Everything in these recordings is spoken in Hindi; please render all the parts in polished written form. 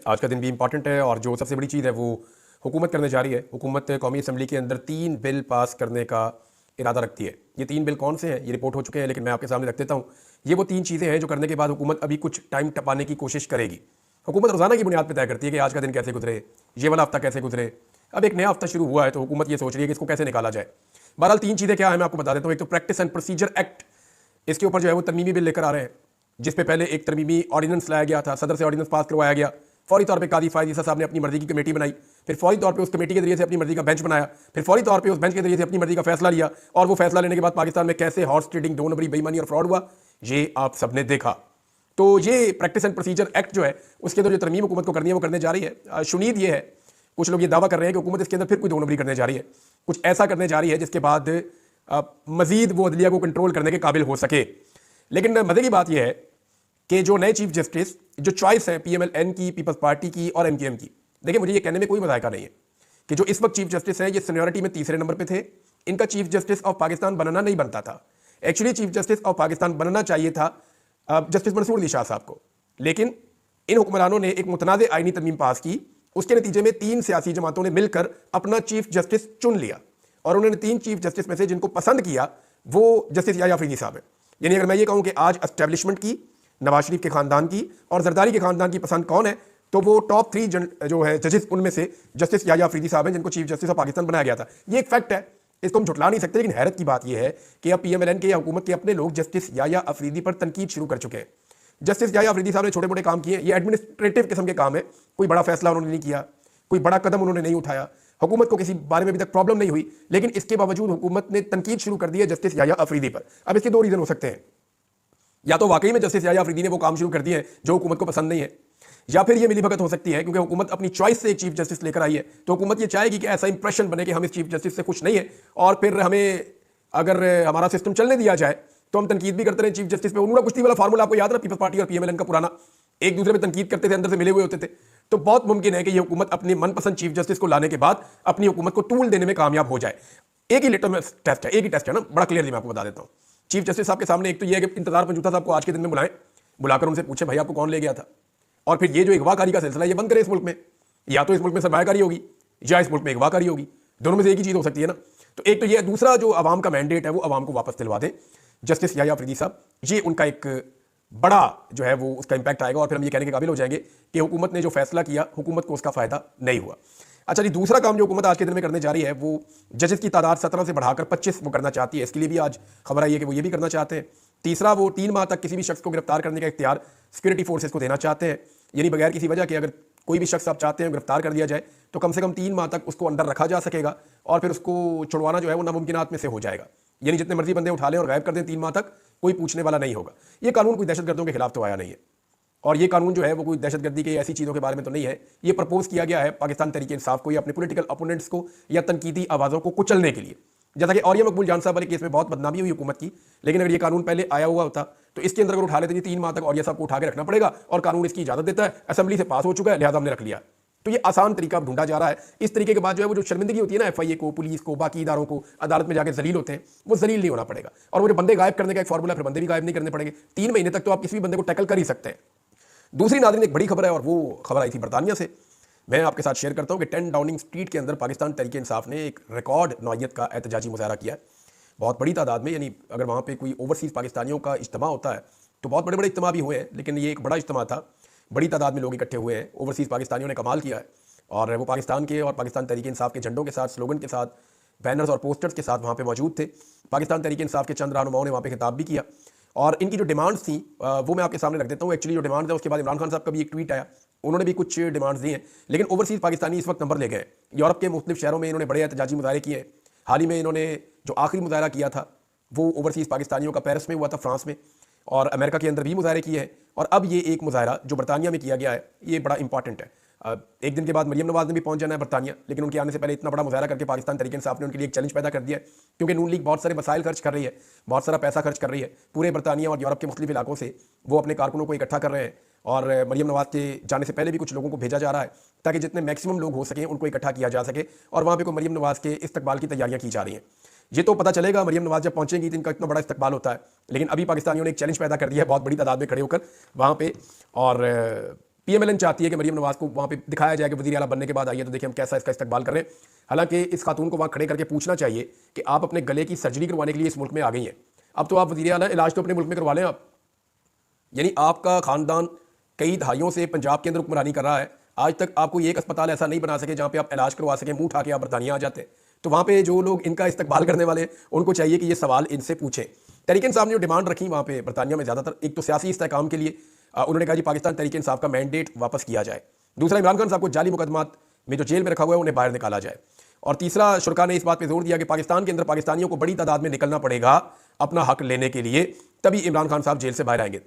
आज का दिन भी इंपॉर्टेंट है और जो सबसे बड़ी चीज़ है वो हुकूमत करने जा रही है। हुकूमत कौमी असम्बली के अंदर 3 बिल पास करने का इरादा रखती है। ये 3 बिल कौन से हैं ये रिपोर्ट हो चुके हैं, लेकिन मैं आपके सामने रख देता हूँ। ये वो 3 चीज़ें हैं जो करने के बाद हुकूमत अभी कुछ टाइम टपाने की कोशिश करेगी। हुकूमत रोज़ाना की बुनियाद पर तय करती है कि आज का दिन कैसे गुजरे, ये वाला हफ्ता कैसे गुजरे। अब एक नया हफ्ता शुरू हुआ है तो हुकूमत ये सोच रही है कि इसको कैसे निकाला जाए। बहरहाल 3 चीज़ें क्या है मैं आपको बता देता हूँ। एक तो प्रैक्टिस एंड प्रोसीजर एक्ट, इसके ऊपर जो है वो तरमीमी बिल लेकर आ रहे हैं, जिस पे पहले एक तरमीमी ऑर्डिनेंस लाया गया था, सदर से ऑर्डिनेंस पास करवाया गया। फौरी तौर पे कादी फायद ईसा साहब ने अपनी मर्जी की कमेटी बनाई, फिर फौरी तौर पे उस कमेटी के जरिए से अपनी मर्जी का बेंच बनाया, फिर फौरी तौर पे उस बेंच के जरिए से अपनी मर्जी का फैसला लिया, और वो फैसला लेने के बाद पाकिस्तान में कैसे हॉर्स ट्रेडिंग, दो नंबरी, बेईमानी और फ्रॉड हुआ, ये आप सबने देखा। तो ये प्रैक्टिस एंड प्रोसीजर एक्ट जो है उसके अंदर जो तरमीम हुकूमत को करनी है वो करने जा रही है। शुनीद ये है, कुछ लोग ये दावा कर रहे हैं कि हुकूमत इसके अंदर फिर कोई दो नंबरी करने जा रही है, कुछ ऐसा करने जा रही है जिसके बाद मजीद वो अदलिया को कंट्रोल करने के काबिल हो सके। लेकिन मजे की बात यह है कि जो नए चीफ जस्टिस, जो चॉइस है PMLN की, पीपल्स पार्टी की और MKM की, देखिए मुझे ये कहने में कोई मजायका नहीं है कि जो इस वक्त चीफ जस्टिस हैं ये सीनियरिटी में तीसरे नंबर पे थे। इनका चीफ जस्टिस ऑफ पाकिस्तान बनना नहीं बनता था। Actually chief justice of Pakistan बनना चाहिए था जस्टिस मंसूर अली शाह साहब को, लेकिन इन हुक्मरानों ने एक मुतनाज़ आईनी तरमीम पास की। उसके नतीजे में 3 सियासी जमातों ने मिलकर अपना चीफ जस्टिस चुन लिया, और उन्होंने 3 चीफ जस्टिस में से जिनको पसंद किया वो जस्टिस याह्या अफरीदी साहब है। यानी अगर मैं ये कहूँ कि आज एस्टेब्लिशमेंट की, नवाज शरीफ के खानदान की और जरदारी के खानदान की पसंद कौन है, तो वो टॉप 3 जो है जजेस उनमें से जस्टिस याह्या अफरीदी साहब हैं, जिनको चीफ जस्टिस ऑफ पाकिस्तान बनाया गया था। ये एक फैक्ट है, इसको हम झुटला नहीं सकते। लेकिन हैरत की बात यह है कि अब PMLN के या हुकूमत के अपने लोग जस्टिस याह्या अफरीदी पर तनकीद शुरू कर चुके हैं। जस्टिस याह्या अफरीदी साहब ने छोटे मोटे काम किए, ये एडमिनिस्ट्रेटिव किस्म के काम है, कोई बड़ा फैसला उन्होंने नहीं किया, कोई बड़ा कदम उन्होंने नहीं उठाया, हुकूमत को किसी बारे में अभी तक प्रॉब्लम नहीं हुई, लेकिन इसके बावजूद हुकूमत ने तनकीद शुरू कर दी है जस्टिस याह्या अफरीदी पर। अब इसके 2 रीजन हो सकते हैं, या तो वाकई में जस्टिस याह्या अफरीदी ने वो काम शुरू कर दिए हैं जो हुकूमत को पसंद नहीं है, या फिर ये मिलीभगत हो सकती है क्योंकि हुकूमत अपनी चॉइस से एक चीफ जस्टिस लेकर आई है, तो हुकूमत ये चाहेगी कि ऐसा इंप्रेशन बने कि हम इस चीफ जस्टिस से खुश नहीं है, और फिर हमें अगर हमारा सिस्टम चलने दिया जाए तो हम तनकीद भी करते रहे चीफ जस्टिस पे। उन्होंने कुश्ती वाला फार्मूला आपको याद है, पीपल्स पार्टी और PMLN का पुराना, एक दूसरे पे तनकीद करते थे, अंदर से मिले हुए होते थे। तो बहुत मुमकिन है कि ये हुकूमत अपने मनपसंद चीफ जस्टिस को लाने के बाद अपनी हुकूमत को टूल देने में कामयाब हो जाए। एक ही लिटमस टेस्ट है, एक ही टेस्ट है ना, बड़ा क्लियरली मैं आपको बता देता हूँ। चीफ जस्टिस साहब के सामने एक तो ये है कि इंतजार पंजूता साहब को आज के दिन में बुलाएं, बुलाकर उनसे पूछे भाई आपको कौन ले गया था, और फिर ये जो अगवाकारी का सिलसिला ये बंद करें इस मुल्क में। या तो इस मुल्क में सरमायाकारी होगी या इस मुल्क में अगवाकारी होगी, दोनों में से एक ही चीज हो सकती है ना। तो एक तो ये, दूसरा जो अवाम का मैंडेट है वो अवाम को वापस दिलवा दें जस्टिस याह्या अफरीदी साहब। ये उनका एक बड़ा जो है वो उसका इंपैक्ट आएगा, और फिर हम ये कहने के काबिल हो जाएंगे कि हुकूमत ने जो फैसला किया हुकूमत को उसका फायदा नहीं हुआ। अच्छा जी, दूसरा काम जो हुकूमत आज के दिन में करने जा रही है वो जजेस की तादाद 17 से बढ़ाकर 25 वो करना चाहती है। इसके लिए भी आज खबर आई है कि वो ये भी करना चाहते हैं। तीसरा, वो 3 माह तक किसी भी शख्स को गिरफ्तार करने का इख्तियार सिक्योरिटी फोर्सेस को देना चाहते हैं, यानी बगैर किसी वजह के अगर कोई भी शख्स आप चाहते हैं गिरफ्तार कर दिया जाए तो कम से कम 3 माह तक उसको अंदर रखा जा सकेगा, और फिर उसको छुड़वाना जो है वो नामुमकिनात में से हो जाएगा। यानी जितने मर्जी बंदे उठा लें और गायब कर दें 3 माह तक, कोई पूछने वाला नहीं होगा। ये कानून कोई दहशतगर्दों के खिलाफ तो आया नहीं है, और ये कानून जो है वो कोई दहशतगर्दी के ऐसी चीज़ों के बारे में तो नहीं है। ये प्रपोज किया गया है पाकिस्तान तहरीक इंसाफ को या अपने पॉलिटिकल अपोनेंट्स को या तनकीदी आवाज़ों को कुचलने के लिए। जैसा कि औरिया मकबूल जान साहब वाले केस में बहुत बदनामी हुई हुकूमत की, लेकिन अगर ये कानून पहले आया हुआ होता तो इसके अंदर अगर उठा लेते जी 3 माह तक औरिया साहब को उठा के रखना पड़ेगा, और कानून इसकी इजाज़त देता है, असेंबली से पास हो चुका है, लिहाजा हमने रख लिया। तो ये आसान तरीका ढूंढा जा रहा है। इस तरीके के बाद जो है वो जो शर्मिंदगी होती है ना FIA को, पुलिस को, बाकी इदारों को, अदालत में जाकर जलील होते हैं, वो जलील नहीं होना पड़ेगा। और वो जो बंदे गायब करने का एक फार्मूला, फिर बंदे भी गायब नहीं करने पड़ेंगे। 3 महीने तक तो आप किसी भी बंदे को टैकल कर ही सकते हैं। दूसरी नाज़रीन एक बड़ी खबर है, और वो खबर आई थी बरतानिया से, मैं आपके साथ शेयर करता हूँ कि 10 डाउनिंग स्ट्रीट के अंदर पाकिस्तान तहरीक इंसाफ ने एक रिकॉर्ड नौइयत का एहतजाजी मुजाहरा किया है, बहुत बड़ी तादाद में। यानी अगर वहाँ पे कोई ओवरसीज़ पाकिस्तानियों का इज्तिमा होता है तो बहुत बड़े बड़े इज्तिमा भी हुए हैं, लेकिन ये एक बड़ा इज्तिमा था, बड़ी तादाद में लोग इकट्ठे हुए हैं। ओवरसीज़ पाकिस्तानियों ने कमाल किया है, और वो पाकिस्तान के और पाकिस्तान तहरीक इंसाफ के झंडों के साथ, स्लोगन के साथ, बैनर्स और पोस्टर्स के साथ वहाँ पे मौजूद थे। पाकिस्तान तहरीक इंसाफ के चंद रहनुमाओं ने वहाँ पे खिताब भी किया, और इनकी जो डिमांड्स थी वो मैं आपके सामने रख देता हूँ। एक्चुअली जो डिमांड्स है उसके बाद इमरान खान साहब का भी एक ट्वीट आया, उन्होंने भी कुछ डिमांड्स दी हैं, लेकिन ओवरसीज़ पाकिस्तानी इस वक्त नंबर ले गए। यूरोप के मुख्तलिफ शहरों में इन्होंने बड़े एहतजाजी मुजाहरे किए हैं। हाल ही में इन्होंने जो आखिरी मुजाहरा किया था वो ओवरसीज़ पाकिस्तानियों का पेरिस में हुआ था, फ्रांस में, और अमेरिका के अंदर भी मुजाहरे किए हैं, और अब ये एक मुजाहरा जो बरतानिया में किया गया है ये बड़ा इंपॉर्टेंट है। एक दिन के बाद मरियम नवाज ने भी पहुंच जाना है बरतानिया, लेकिन उनके आने से पहले इतना बड़ा मुजाहरा करके पाकिस्तान तहरीक इंसाफ ने उनके लिए एक चैलेंज पैदा कर दिया है, क्योंकि नून लीग बहुत सारे वसाइल खर्च कर रही है, बहुत सारा पैसा खर्च कर रही है, पूरे बरतानिया और यूरोप के मुख्तलिफ इलाकों से वो अपने कारकुनों को इकट्ठा कर रहे हैं, और मरियम नवाज के जाने से पहले भी कुछ लोगों को भेजा जा रहा है ताकि जितने मैक्सिमम लोग हो सकें उनको इकट्ठा किया जा सके, और वहाँ पर कोई मरियम नवाज के इस्तकबाल की तैयारियाँ की जा रही हैं। ये तो पता चलेगा मरियम नवाज जब पहुंचेंगी तो इनका इतना बड़ा इस्तकबाल होता है, लेकिन अभी पाकिस्तानियों ने एक चैलेंज पैदा कर दिया है बहुत बड़ी तादाद में खड़े होकर वहाँ पे, और PMLN चाहती है कि मरीम नवाज को वहाँ पे दिखाया जाए कि वज़ीर आला बनने के बाद आई है तो देखिए हम कैसा इसका इस्तकबाल कर रहे हैं। हालांकि इस खातून को वहाँ खड़े करके पूछना चाहिए कि आप अपने गले की सर्जरी करवाने के लिए इस मुल्क में आ गई हैं, अब तो आप वज़ीर आला इलाज तो अपने मुल्क में करवा लें आप। यानी आपका ख़ानदान कई दहाइयों से पंजाब के अंदर हुक्मरानी कर रहा है, आज तक आपको एक अस्पताल ऐसा नहीं बना सके जहाँ पे आप इलाज करवा सकें, मुंह उठा के आप बरतानिया आ जाते हैं। तो वहाँ पे जो लोग इनका इस्तकबाल करने वाले हैं उनको चाहिए कि ये सवाल इनसे पूछें। तहरीक इंसाफ ने जो डिमांड रखी वहाँ पे बरतानिया में ज़्यादातर, एक तो सियासी इस्तेहकाम के लिए उन्होंने कहा जी पाकिस्तान तहरीक इंसाफ का मैंडेट वापस किया जाए, दूसरा इमरान खान साहब को जाली मुकदमात में जो जेल में रखा हुआ है उन्हें बाहर निकाला जाए, और तीसरा शुरा ने इस बात पर जोर दिया कि पाकिस्तान के अंदर पाकिस्तानियों को बड़ी तादाद में निकलना पड़ेगा अपना हक लेने के लिए, तभी इमरान खान साहब जेल से बाहर आएंगे।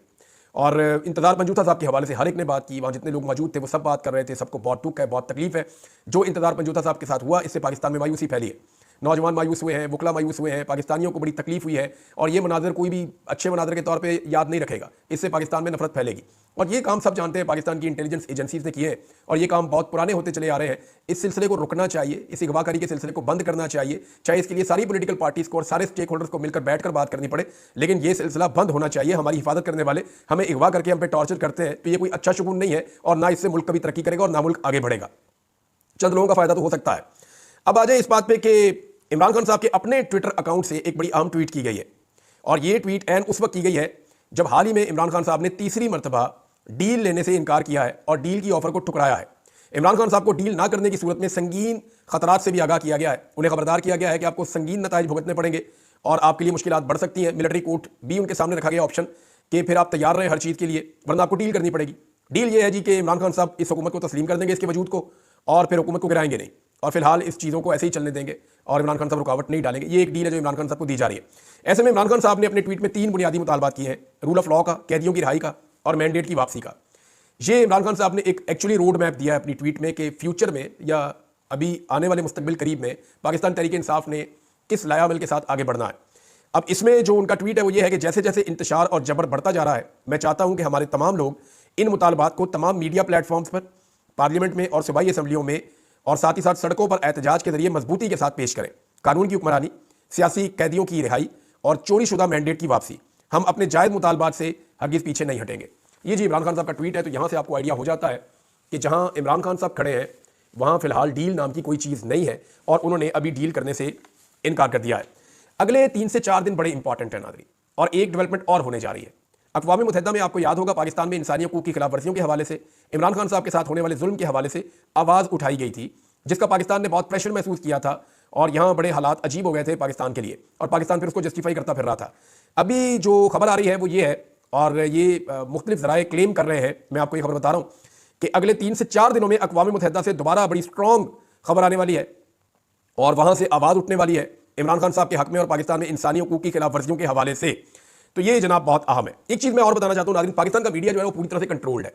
और इंतजार पंजूथा साहब के हवाले से हर एक ने बात की, वहाँ जितने लोग मौजूद थे वो सब बात कर रहे थे, सबको बहुत दुख है, बहुत तकलीफ है जो इंतजार पंजूथा साहब के साथ हुआ। इससे पाकिस्तान में मायूसी फैली है, नौजवान मायूस हुए हैं, वकला मायूस हुए हैं, पाकिस्तानियों को बड़ी तकलीफ हुई है, और ये मनाजर कोई भी अच्छे मनाजर के तौर पे याद नहीं रखेगा, इससे पाकिस्तान में नफरत फैलेगी। और ये काम सब जानते हैं, पाकिस्तान की इंटेलिजेंस एजेंसीज ने किए हैं और ये काम बहुत पुराने होते चले आ रहे हैं। इस सिलसिले को रुकना चाहिए, इस अगवाकारी के सिलसिले को बंद करना चाहिए, चाहे इसके लिए सारी पॉलिटिकल पार्टीज़ को और सारे स्टेक होल्डर्स को मिलकर बैठकर बात करनी पड़े, लेकिन ये सिलसिला बंद होना चाहिए। हमारी हिफाजत करने वाले हमें अगवा करके हम पे टॉर्चर करते हैं, तो ये कोई अच्छा शुगुन नहीं है, और ना इससे मुल्क कभी तरक्की करेगा और ना मुल्क आगे बढ़ेगा। चंद लोगों का फायदा तो हो सकता है। अब आ जाए इस बात पे कि इमरान खान साहब के अपने ट्विटर अकाउंट से एक बड़ी अहम ट्वीट की गई है, और ये ट्वीट एन उस वक्त की गई है जब हाल ही में इमरान खान साहब ने तीसरी मरतबा डील लेने से इनकार किया है और डील की ऑफर को ठुकराया है। इमरान खान साहब को डील ना करने की सूरत में संगीन खतरात से भी आगाह किया गया है, उन्हें खबरदार किया गया है कि आपको संगीन नताइज भुगतने पड़ेंगे और आपके लिए मुश्किलात बढ़ सकती हैं। मिलिट्री कोर्ट भी उनके सामने रखा गया ऑप्शन कि फिर आप तैयार रहें हर चीज़ के लिए, वरना आपको डील करनी पड़ेगी। डील ये है जी कि इमरान खान साहब इस हुकूमत को तस्लीम कर देंगे, इसके वजूद को, और फिर हुकूमत को गिराएंगे नहीं, और फिलहाल इस चीज़ों को ऐसे ही चलने देंगे और इमरान खान साहब रुकावट नहीं डालेंगे। ये एक डील है जो इमरान खान साहब को दी जा रही है। ऐसे में इमरान खान साहब ने अपने ट्वीट में 3 बुनियादी मुतालबात किए हैं, रूल ऑफ लॉ का, कैदियों की रिहाई का और मैंडेट की वापसी का। ये इमरान खान साहब ने एक एक्चुअली रोड मैप दिया है अपनी ट्वीट में कि फ्यूचर में या अभी आने वाले मुस्तकबिल करीब में पाकिस्तान तहरीक इंसाफ ने किस लायामल के साथ आगे बढ़ना है। अब इसमें जो उनका ट्वीट है वो ये है कि जैसे जैसे इंतशार और जबर बढ़ता जा रहा है, मैं चाहता हूं कि हमारे तमाम लोग इन मुतालबात को तमाम मीडिया प्लेटफॉर्म्स पर, पार्लियामेंट में और सूबाई असम्बलियों में और साथ ही साथ सड़कों पर एहतजाज के जरिए मजबूती के साथ पेश करें। कानून की हुक्मरानी, सियासी कैदियों की रिहाई और चोरी शुदा मैंडेट की वापसी। हम अपने जायज़ मुतालबात से हरगिज़ पीछे नहीं हटेंगे। ये जी इमरान खान साहब का ट्वीट है। तो यहाँ से आपको आइडिया हो जाता है कि जहाँ इमरान खान साहब खड़े हैं वहाँ फिलहाल डील नाम की कोई चीज़ नहीं है, और उन्होंने अभी डील करने से इनकार कर दिया है। अगले 3 से 4 दिन बड़े इंपॉर्टेंट है नाज़रीन, और एक डेवलपमेंट और होने जा रही है। अक़वाम मुत्तहिदा में आपको याद होगा पाकिस्तान में इंसानी हकूक़ की खिलाफ वर्जियों के हवाले से, इमरान खान साहब के साथ होने वाले जुल्म के हवाले से आवाज़ उठाई गई थी, जिसका पाकिस्तान ने बहुत प्रेशर महसूस किया था, और यहाँ बड़े हालात अजीब हो गए थे पाकिस्तान के लिए, और पाकिस्तान फिर उसको जस्टिफाई करता फिर रहा था। अभी जो खबर आ रही है वो ये है, और ये मुख्तलिफ ज़राए क्लेम कर रहे हैं, मैं आपको ये खबर बता रहा हूँ कि अगले 3 से 4 दिनों में अक़वाम मुत्तहिदा से दोबारा बड़ी स्ट्रॉन्ग खबर आने वाली है, और वहाँ से आवाज़ उठने वाली है इमरान खान साहब के हक़ में और पाकिस्तान में इंसानी हकूक़ की खिलाफ वर्जियों के हवाले से। तो ये जनाब बहुत अहम है। एक चीज़ मैं और बताना चाहता हूँ नाज़रीन, पाकिस्तान का मीडिया जो है वो पूरी तरह से कंट्रोल्ड है।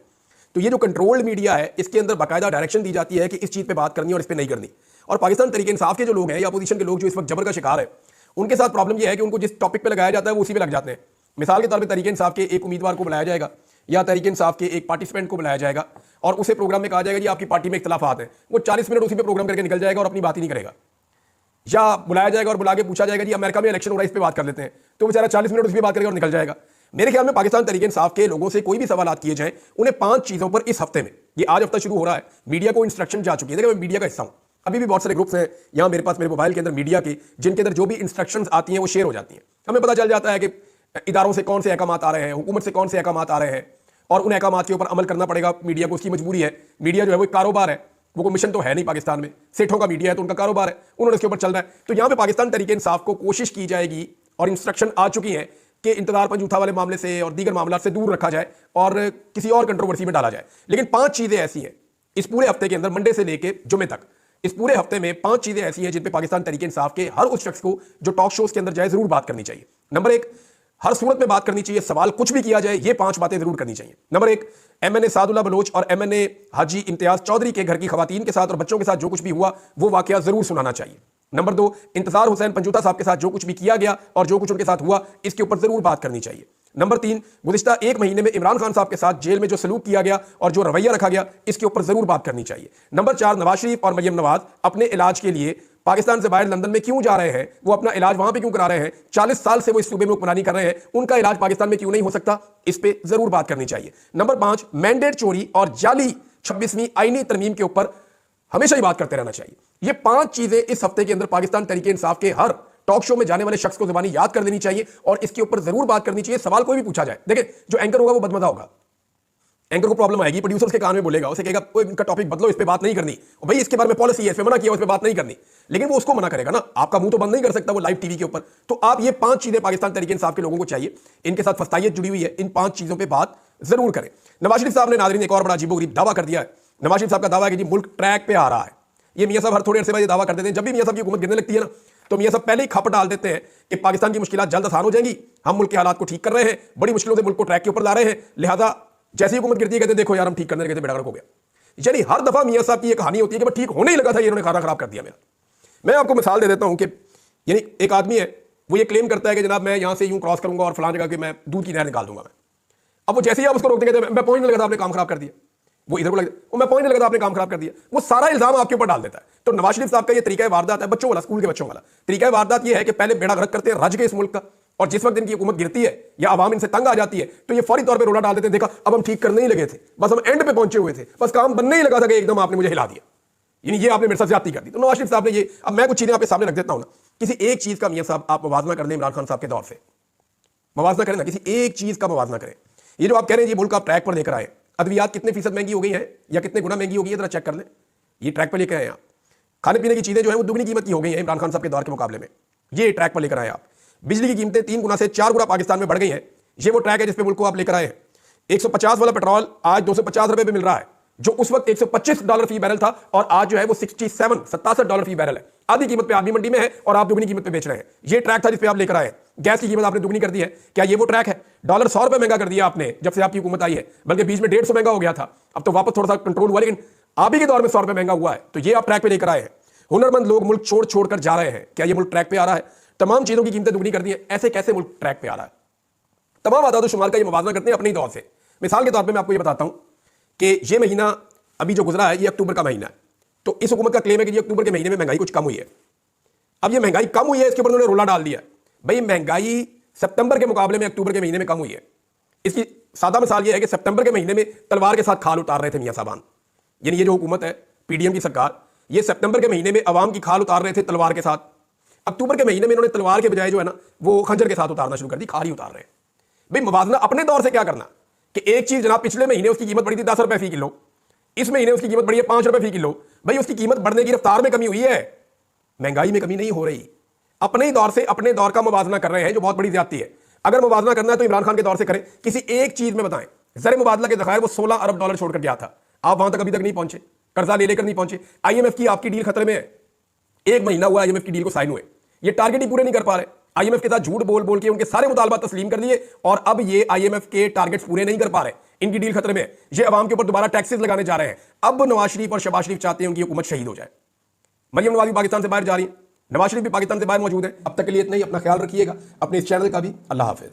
तो ये जो कंट्रोल्ड मीडिया है इसके अंदर बाकायदा डायरेक्शन दी जाती है कि इस चीज़ पे बात करनी है और इस पे नहीं करनी। और पाकिस्तान तहरीक इंसाफ के जो लोग हैं या अपोजिशन के लोग जो इस वक्त जबर का शिकार है, उनके साथ प्रॉब्लम यह है कि उनको जिस टॉपिक पे लगाया जाता है वो उसी पे लग जाते हैं। मिसाल के तौर पर तहरीक इंसाफ के एक उम्मीदवार को बुलाया जाएगा या तहरीक इंसाफ के एक पार्टिसिपेंट को बुलाया जाएगा और उसे प्रोग्राम में कहा जाएगा जी आपकी पार्टी में इख्तलाफात हैं, वो 40 मिनट उसी पे प्रोग्राम करके निकल जाएगा और अपनी बात ही नहीं करेगा। या बुलाया जाएगा और बुला के पूछा जाएगा जी अमेरिका में इलेक्शन हो रहा है, इस पे बात कर लेते हैं, तो बेचारा 40 मिनट उस पर बात करेगा और निकल जाएगा। मेरे ख्याल में पाकिस्तान तहरीक इंसाफ के लोगों से कोई भी सवाल किए जाएं, उन्हें 5 चीज़ों पर इस हफ्ते में, ये आज हफ्ता शुरू हो रहा है, मीडिया को इंस्ट्रक्शन जा चुकी है। देखिए मैं मीडिया का हिस्सा हूँ, अभी भी बहुत सारे ग्रुप्स हैं यहाँ मेरे पास, मेरे मोबाइल के अंदर मीडिया के, जिनके अंदर जो भी इंस्ट्रक्शंस आती हैं वो शेयर हो जाती हैं। हमें पता चल जाता है कि इदारों से कौन से अहकामात आ रहे हैं, हुकूमत से कौन से अहकामात आ रहे हैं, और उन अहकामात के ऊपर अमल करना पड़ेगा मीडिया को, उसकी मजबूरी है। मीडिया जो है वो एक कारोबार है, वो कोई मिशन तो है नहीं पाकिस्तान में, सेठों का मीडिया है तो उनका कारोबार है, उन्होंने इसके ऊपर चल रहा है। तो यहाँ पे पाकिस्तान तहरीक इंसाफ को कोशिश की जाएगी और इंस्ट्रक्शन आ चुकी है कि इंतजार पंजूथा वाले मामले से और दीगर मामला से दूर रखा जाए और किसी और कंट्रोवर्सी में डाला जाए। लेकिन 5 चीज़ें ऐसी हैं इस पूरे हफ्ते के अंदर, मंडे से लेकर जुमे तक, इस पूरे हफ्ते में 5 चीज़ें ऐसी हैं जिन पे पाकिस्तान तहरीक इंसाफ के हर उस शख्स को जो टॉक शोज के अंदर जाए जरूर बात करनी चाहिए। नंबर 1, हर सूरत में बात करनी चाहिए, सवाल कुछ भी किया जाए, ये 5 बातें जरूर करनी चाहिए। नंबर 1, MNA सादुल्ला बलोच और MNA हाजी इम्तियाज चौधरी के घर की खवातीन के साथ और बच्चों के साथ जो कुछ भी हुआ वो वाकया जरूर सुनाना चाहिए। नंबर 2, इंतजार हुसैन पंजूथा साहब के साथ जो कुछ भी किया गया और जो कुछ उनके साथ हुआ इसके ऊपर जरूर बात करनी चाहिए। नंबर 3, गुज़िश्ता 1 महीने में इमरान खान साहब के साथ जेल में जो सलूक किया गया और जो रवैया रखा गया, इसके ऊपर जरूर बात करनी चाहिए। नंबर 4, नवाज शरीफ और मरियम नवाज अपने इलाज के लिए पाकिस्तान से बाहर लंदन में क्यों जा रहे हैं, वो अपना इलाज वहां पे क्यों करा रहे हैं, 40 साल से वो इस सूबे में हुक्मरानी कर रहे हैं, उनका इलाज पाकिस्तान में क्यों नहीं हो सकता, इस पे जरूर बात करनी चाहिए। नंबर 5, मैंडेट चोरी और जाली 26वीं आईनी तरमीम के ऊपर हमेशा ही बात करते रहना चाहिए। ये 5 चीजें इस हफ्ते के अंदर पाकिस्तान तहरीक इंसाफ के हर टॉक शो में जाने वाले शख्स को जुबानी याद कर देनी चाहिए और इसके ऊपर जरूर बात करनी चाहिए। सवाल कोई भी पूछा जाए, देखिए जो एंकर होगा वो बदमजा होगा, एंकर को प्रॉब्लम आएगी, प्रोड्यूसर्स के कान में बोलेगा, उसे कहेगा कोई इनका टॉपिक बदलो, इस पे बात नहीं करनी, और भाई इसके बारे में पॉलिसी है, इस पे मना किया, उस पे बात नहीं करनी, लेकिन वो उसको मना करेगा ना, आपका मुंह तो बंद नहीं कर सकता वो लाइव टीवी के ऊपर। तो आप ये 5 चीजें पाकिस्तान तहरीक इंसाफ के लोगों को चाहिए, इनके साथ फस्तायत जुड़ी हुई है, इन 5 चीजों पर बात जरूर करें। नवाज शरीफ साहब ने नाज़रीन एक और बड़ा अजीबोगरीब दावा कर दिया है। नवाज शरीफ साहब का दावा है कि जी मुल्क ट्रैक पे आ रहा है। ये मियां साहब हर थोड़े अरसे बाद ये दावा कर देते हैं, जब भी मियां साहब की हुकूमत गिरने लगती है ना, तो मियां साहब पहले ही खप डाल देते हैं कि पाकिस्तान की मुश्किलात जल्द आसान हो जाएंगी, हम मुल्क के हालात को ठीक कर रहे हैं, बड़ी मुश्किलों से मुल्क को ट्रैक के ऊपर ला रहे हैं, लिहाजा जैसी हुकूमत गिरती है कहते हैं देखो यार हम ठीक करने लगे थे, बेड़ा गर्क हो गया। यानी हर दफा मियां साहब की ये कहानी होती है कि ठीक होने ही लगा था, ये इन्होंने खाना खराब कर दिया मेरा। मैं आपको मिसाल दे देता हूं कि यानी एक आदमी है, वो ये क्लेम करता है कि जनाब मैं यहां से यूं क्रॉस करूंगा और फलां जगह के मैं दूध की नहर निकाल दूंगा मैं। अब वो जैसे ही आप उसको रोकते कहते मैं पहुंचने लगा था, आपने काम खराब कर दिया, वो इधर को लग वो मैं पहुंचने लगा था, आपने काम खराब कर दिया, वो सारा इल्जाम आपके ऊपर डाल देता है। तो नवाज शरीफ साहब का ये तरीका वारदात है, बच्चों वाला, स्कूल के बच्चों वाला तरीका वारदात ये है कि पहले बेड़ा गर्क करते हैं रज के इस मुल्क का, और जिस वक्त इनकी हुकूमत गिरती है या आवाम इनसे तंग आ जाती है तो ये फौरी तौर पे रोला डाल देते हैं, देखा अब हम ठीक करने ही लगे थे, बस हम एंड पे पहुंचे हुए थे, बस काम बनने ही लगा था कि एकदम आपने मुझे हिला दिया, यानी ये आपने मेरे साथ ज्यादती कर दी। तो नवाज शरीफ साहब ने ये, अब मैं कुछ चीजें आपके सामने रख देता हूं ना, किसी एक चीज का मियां साहब आप मवाजना कर लें इमरान खान साहब के दौर से, मवाजना करें ना, किसी एक चीज का मवाजना करें। ये जो आप कह रहे हैं ये मुल्क आप ट्रैक पर लेकर आए, अद्वियात कितने फीसद महंगी हो गई है या कितने गुना महंगी हो गई है, जरा चेक कर लें, ये ट्रैक पर लेकर आए आप। खाने पीने की चीजें जो है वो दुगनी कीमत की हो गई है इमरान खान साहब के दौर के मुकाबले में, ये ट्रैक पर लेकर आए आप। बिजली की कीमतें 3 गुना से 4 गुना पाकिस्तान में बढ़ गई हैं, ये वो ट्रैक है जिस पे मुल्क को आप लेकर आए हैं। 150 वाला पेट्रोल आज 250 रुपए पे मिल रहा है, जो उस वक्त $125 फी बैरल था, और आज जो है वो $67 फी बैरल है। आधी कीमत पे आदमी मंडी में है और आप दुगनी कीमत पे बेच रहे हैं। ये ट्रैक था जिस पे आप लेकर आए। गैस की कीमत आपने दुगनी कर दी है, क्या ये वो ट्रैक है? डॉलर 100 रुपए महंगा कर दिया आपने जब से आपकी हुकूमत आई है, बल्कि बीच में 150 महंगा हो गया था, अब तो वापस थोड़ा सा कंट्रोल हुआ, लेकिन आप ही के दौर में 100 रुपए महंगा हुआ है। तो ये आप ट्रैक पे लेकर आए हैं। हुनरमंद लोग मुल्क छोड़ छोड़ कर जा रहे हैं, क्या ये मुल्क ट्रैक पे आ रहा है? तमाम चीजों की कीमतें दुगनी कर दी है, ऐसे कैसे मुल्क ट्रैक पे आ रहा है? तमाम आदाद शुमार का ये मुवाजना करते हैं अपने ही दौर से। मिसाल के तौर पे मैं आपको ये बताता हूं कि ये महीना अभी जो गुजरा है ये अक्टूबर का महीना है, तो इस हुकूमत का क्लेम है कि ये अक्टूबर के महीने में महंगाई कुछ कम हुई है। अब ये महंगाई कम हुई है, इसके ऊपर उन्होंने रोला डाल दिया, भाई महंगाई सितंबर के मुकाबले में अक्टूबर के महीने में कम हुई है। इसकी सादा मिसाल ये है कि सितंबर के महीने में तलवार के साथ खाल उतार रहे थे मियां साहबान, यानी ये जो हुकूमत है पीडीएम की सरकार, ये सितंबर के महीने में अवाम की खाल उतार रहे थे तलवार के साथ। अक्टूबर के महीने में इन्होंने तलवार के बजाय जो है ना वो खंजर के साथ उतारना शुरू कर दी, खाल ही उतार रहे हैं। भाई मुवाजना अपने दौर से क्या करना कि एक चीज जनाब पिछले महीने उसकी कीमत बढ़ी थी 10 रुपए फी किलो, इस महीने उसकी कीमत बढ़ी है 5 रुपए फी किलो। भाई उसकी कीमत बढ़ने की रफ्तार में कमी हुई है, महंगाई में कमी नहीं हो रही। अपने ही दौर से अपने दौर का मुवाजना कर रहे हैं, जो बहुत बड़ी ज्यादती है। अगर मुवाजना करना है तो इमरान खान के दौर से करें। किसी एक चीज में बताएं, ज़र मुबादला के ज़खायर वो $16 अरब छोड़कर गया था, आप वहां तक अभी तक नहीं पहुंचे, कर्जा ले लेकर नहीं पहुंचे। आईएमएफ की आपकी डील खतरे में है, 1 महीना हुआ आईएमएफ की डील को साइन हुए, ये टारगेट ही पूरे नहीं कर पा रहे। आईएमएफ के साथ झूठ बोल बोल के उनके सारे मुतालबा तस्लीम कर लिए और अब ये आईएमएफ के टारगेट्स पूरे नहीं कर पा रहे, इनकी डील खतरे में है। ये अवाम के ऊपर दोबारा टैक्सेस लगाने जा रहे हैं। अब नवाज शरीफ और शहबाज शरीफ चाहते हैं उनकी हुकूमत शहीद हो जाए। मरियम नवाज भी पाकिस्तान से बाहर जा रही है, नवाज शरीफ भी पाकिस्तान से बाहर मौजूद है। अब तक के लिए इतना ही, अपना ख्याल रखिएगा, अपने इस चैनल का भी। अल्लाह हाफिज।